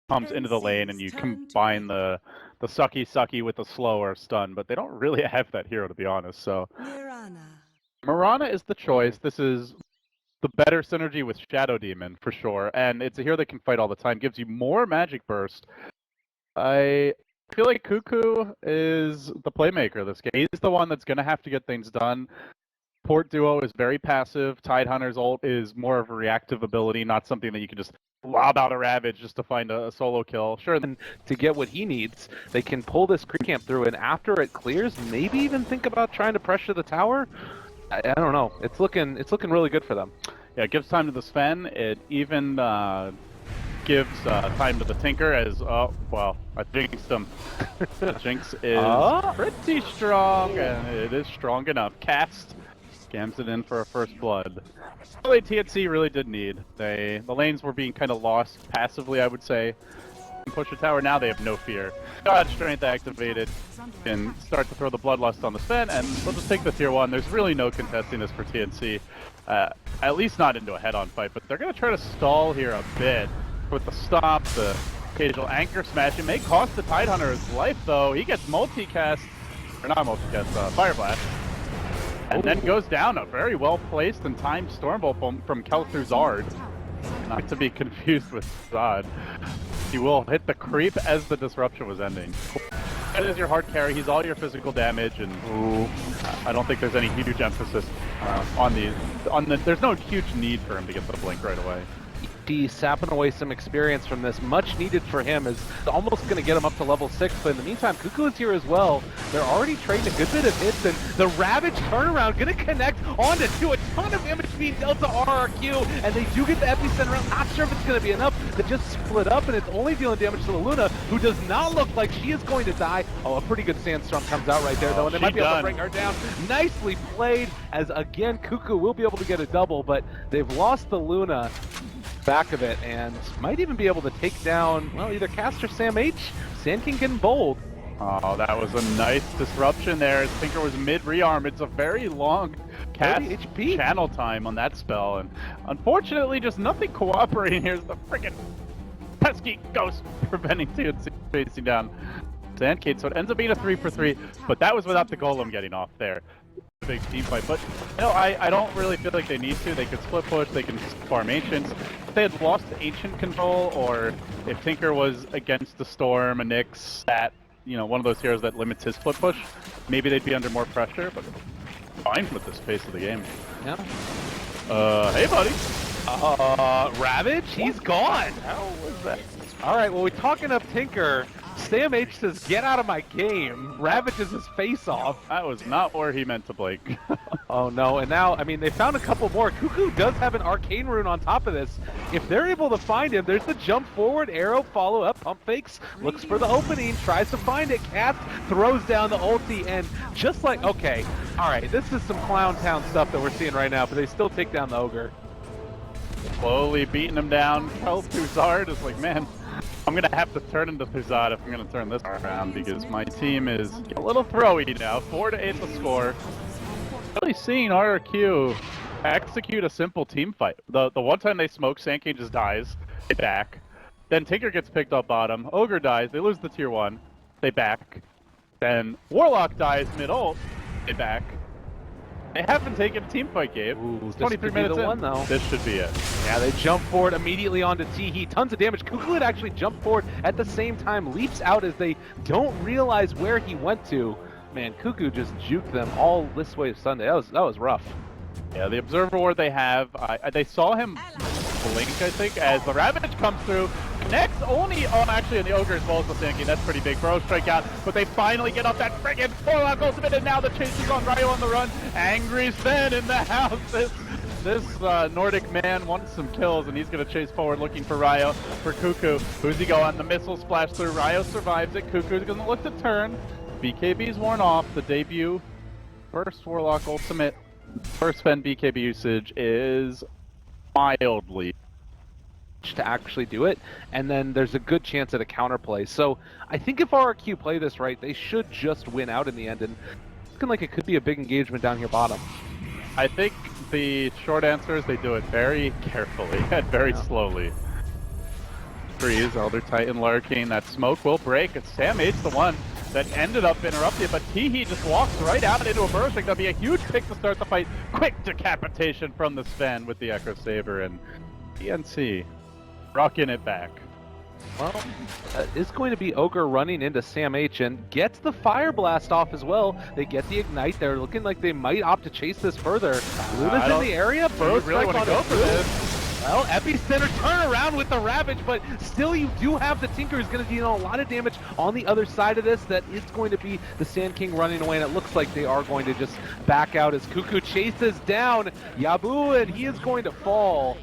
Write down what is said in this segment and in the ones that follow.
comes into the lane and you combine the sucky with the slow or stun, but they don't really have that hero, to be honest. So Mirana is the choice. This is the better synergy with Shadow Demon for sure, and it's a hero that can fight all the time, gives you more magic burst. I feel like Cuckoo is the playmaker of this game. He's the one that's going to have to get things done. Port Duo is very passive. Tidehunter's ult is more of a reactive ability, not something that you can just lob out a Ravage just to find a solo kill. Sure, And to get what he needs, they can pull this creep camp through, and after it clears, maybe even think about trying to pressure the tower. I don't know. It's looking really good for them. Yeah, it gives time to the Sven. It even gives time to the Tinker as, oh, well, I jinxed him. The Jinx is pretty strong, and it is strong enough. Cast scams it in for a first blood. Really, TNC really did need. The lanes were being kind of lost passively, I would say. Push the tower, now they have no fear. God Strength activated, and start to throw the Bloodlust on the Sven, and they'll just take the tier 1. There's really no contesting this for TNC. At least not into a head-on fight, but they're going to try to stall here a bit with the stop, the occasional anchor smash. It may cost the Tidehunter his life, though. He gets multicast, or not multicast, Fire Blast. And then goes down a very well-placed and timed Stormbolt from Kel'Thuzad. Not to be confused with Zod. He will hit the creep as the disruption was ending. That is your hard carry. He's all your physical damage, and I don't think there's any huge emphasis on the. There's no huge need for him to get the blink right away. He's sapping away some experience from this. Much needed for him is almost going to get him up to level 6, but in the meantime, Cuckoo is here as well. They're already trading a good bit of hits, and the Ravage turnaround going to connect onto a ton of damage being dealt to RR.Q, and they do get the epicenter out. Not sure if it's going to be enough to just split up, and it's only dealing damage to the Luna, who does not look like she is going to die. Oh, a pretty good Sandstorm comes out right there, though, and they might be able to bring her down. Nicely played, as again, Cuckoo will be able to get a double, but they've lost the Luna back of it, and might even be able to take down, well, either Cast or Sam H. Sand King getting bold. Oh, that was a nice disruption there. Tinker was mid-rearm. It's a very long cast HP channel time on that spell, and unfortunately, just nothing cooperating here. The freaking pesky ghost preventing TNC facing down Sandcade, so it ends up being a 3-for-3, but that was without the Golem getting off there. Big team fight, but you know, I don't really feel like they need to. They could split push, they can farm Ancients. If they had lost Ancient control, or if Tinker was against the Storm, a Nyx, that, you know, one of those heroes that limits his split push, maybe they'd be under more pressure, but fine with this pace of the game. Yeah. Hey buddy. Ravage? He's gone! How was that? Alright, well, we're talking up Tinker. Sam H says, get out of my game. Ravages his face off. That was not where he meant to blink. Oh no, and now, I mean, they found a couple more. Cuckoo does have an Arcane Rune on top of this. If they're able to find him, there's the jump forward, arrow, follow up, pump fakes, looks for the opening, tries to find it, Cast throws down the ulti, and just like, okay, alright, this is some Clown Town stuff that we're seeing right now, but they still take down the Ogre. Slowly beating him down. Kel'Thuzad is like, man, I'm going to have to turn into Thuzad if I'm going to turn this around, because my team is a little throwy now. 4-8 the score. Really seeing RR.Q execute a simple team fight. The one time they smoke, Sandcade just dies. They back. Then Tinker gets picked up bottom. Ogre dies. They lose the tier 1. They back. Then Warlock dies mid-ult. They back. They haven't taken a team fight, Gabe. Ooh, 23 minutes in. Though. This should be it. Yeah, they jump forward immediately onto Teehee. Tons of damage. Cuckoo had actually jumped forward at the same time. Leaps out as they don't realize where he went to. Man, Cuckoo just juked them all this way Sunday. That was rough. Yeah, the Observer Ward they have, they saw him blink, I think, as the Ravage comes through. Connects only, actually, in the Ogre as well as the Sandking. That's pretty big. Bro strike out, but they finally get off that friggin' Warlock ultimate, and now the chase is on Ryo on the run. Angry Sven in the house. This Nordic man wants some kills, and he's going to chase forward looking for Ryo. For Cuckoo, who's he going? The missile splash through. Ryo survives it. Cuckoo's going to look to turn. BKB's worn off. The debut. First Warlock ultimate. First Sven BKB usage is mildly to actually do it, and then there's a good chance at a counterplay. So I think if RR.Q play this right, they should just win out in the end, and it's looking like it could be a big engagement down here bottom. I think the short answer is they do it very carefully and very slowly. freeze. Elder Titan lurking. That smoke will break. It's Sam8's the one that ended up interrupted, but Teehee just walks right out into a burst. That'll be a huge pick to start the fight. Quick decapitation from the Sven with the Echo Saber, and TNC rocking it back. Well, it's going to be Ogre running into Sam H and gets the Fire Blast off as well. They get the Ignite. They're looking like they might opt to chase this further. Luna's in the area. Burrow really want to go for this. Well, Epicenter turn around with the Ravage, but still you do have the Tinker who's going to deal a lot of damage on the other side of this. That is going to be the Sand King running away, and it looks like they are going to just back out as Cuckoo chases down Yabu, and he is going to fall.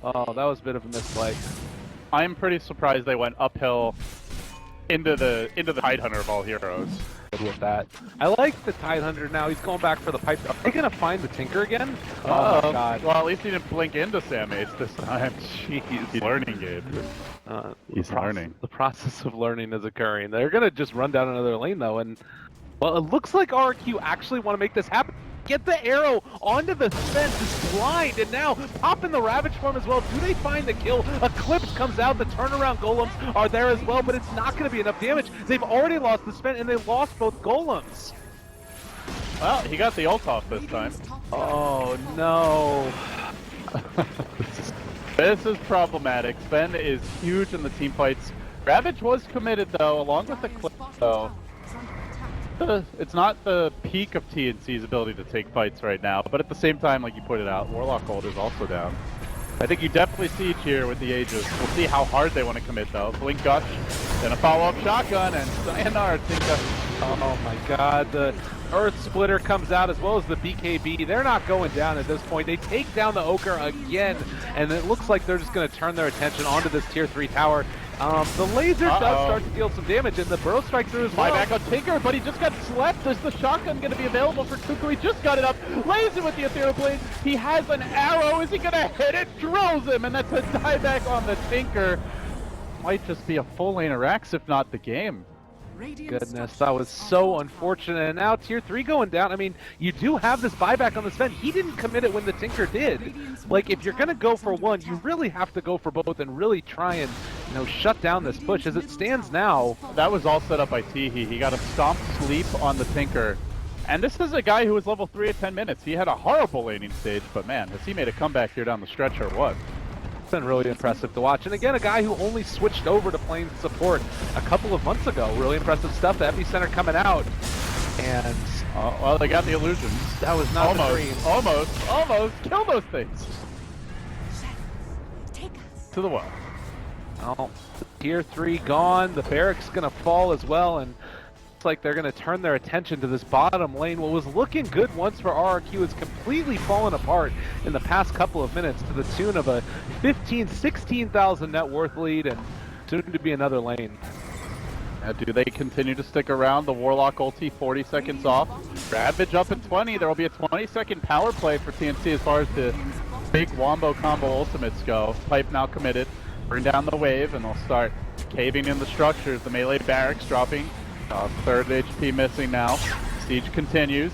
Oh, that was a bit of a misplay. I'm pretty surprised they went uphill into the Tidehunter of all heroes. Good with that. I like the Tidehunter now. He's going back for the pipe. Are they going to find the Tinker again? Oh my god. Well, at least he didn't blink into Sam8 this time. Jeez. He's learning, Gabe. He's learning. The process of learning is occurring. They're going to just run down another lane though, and well, it looks like RR.Q actually want to make this happen. Get the arrow onto the fence, it's blind, and now popping the Ravage form as well. Do they find the kill? Eclipse comes out, the turnaround golems are there as well, but it's not going to be enough damage. They've already lost the Sven, and they lost both golems. Well, he got the ult off this time. Oh no. This is problematic. Sven is huge in the team fights. Ravage was committed though, along with Eclipse though. It's not the peak of TNC's ability to take fights right now, but at the same time, like you pointed out, Warlock ult is also down. I think you definitely see here with the Aegis. We'll see how hard they want to commit though. Blink Gush, then a follow-up shotgun, and Sayonara Tinka. Oh my god, the Earth Splitter comes out as well as the BKB. They're not going down at this point. They take down the Ogre again, and it looks like they're just going to turn their attention onto this tier 3 tower. The laser does start to deal some damage, and the Burrow strike through as well. Back on Tinker, but he just got slept. Is the shotgun going to be available for Cuckoo? He just got it up. Laser with the Ethereal Blade. He has an arrow. Is he going to hit it? Drills him, and that's a dieback on the Tinker. Might just be a full lane of Rax, if not the game. Goodness, that was so unfortunate. And now tier 3 going down. I mean, you do have this buyback on the Sven. He didn't commit it when the Tinker did. Like, if you're going to go for one, you really have to go for both and really try and, you know, shut down this push. As it stands now, that was all set up by Teehee. He got a stomp sleep on the Tinker. And this is a guy who was level 3 at 10 minutes. He had a horrible laning stage, but man, has he made a comeback here down the stretch or what? Been really impressive to watch, and again, a guy who only switched over to playing support a couple of months ago. Really impressive stuff. The Epicenter coming out, and well, they got the illusions. That was not the dream. Almost kill those things. Take us To the wall. Well, tier 3 gone. The barracks gonna fall as well, and looks like they're gonna turn their attention to this bottom lane. What was looking good once for RR.Q is completely fallen apart in the past couple of minutes to the tune of a 16,000 net worth lead, and soon to be another lane. Do they continue to stick around? The Warlock ulti 40 seconds off. Ravage up at 20. There will be a 20-second power play for TNC as far as the big wombo combo ultimates go. Pipe now committed. Bring down the wave, and they'll start caving in the structures. The melee barracks dropping. Third HP missing now. Siege continues.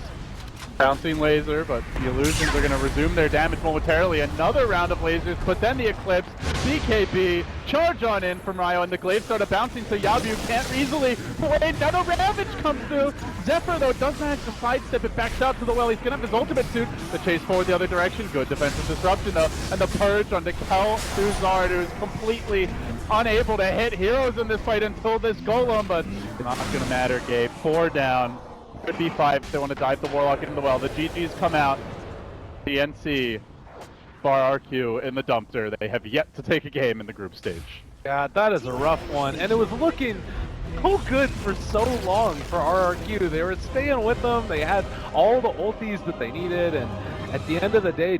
Bouncing laser, but the illusions are going to resume their damage momentarily. Another round of lasers, but then the Eclipse, BKB, charge on in from Ryo, and the glaive started bouncing, so Yabu can't easily play. Another Ravage comes through. Zephyr, though, does manage to sidestep it back out to the well. He's going to have his ultimate soon. The chase forward the other direction. Good defensive disruption, though. And the purge on Kel through Zard, who is completely unable to hit heroes in this fight until this golem, but it's not going to matter, Gabe. 4 down. Could be 5 if they want to dive the Warlock into the well. The GGs come out. The NC, RR.Q in the dumpster. They have yet to take a game in the group stage. Yeah, that is a rough one, and it was looking so good for so long for RR.Q. They were staying with them. They had all the ultis that they needed, and at the end of the day,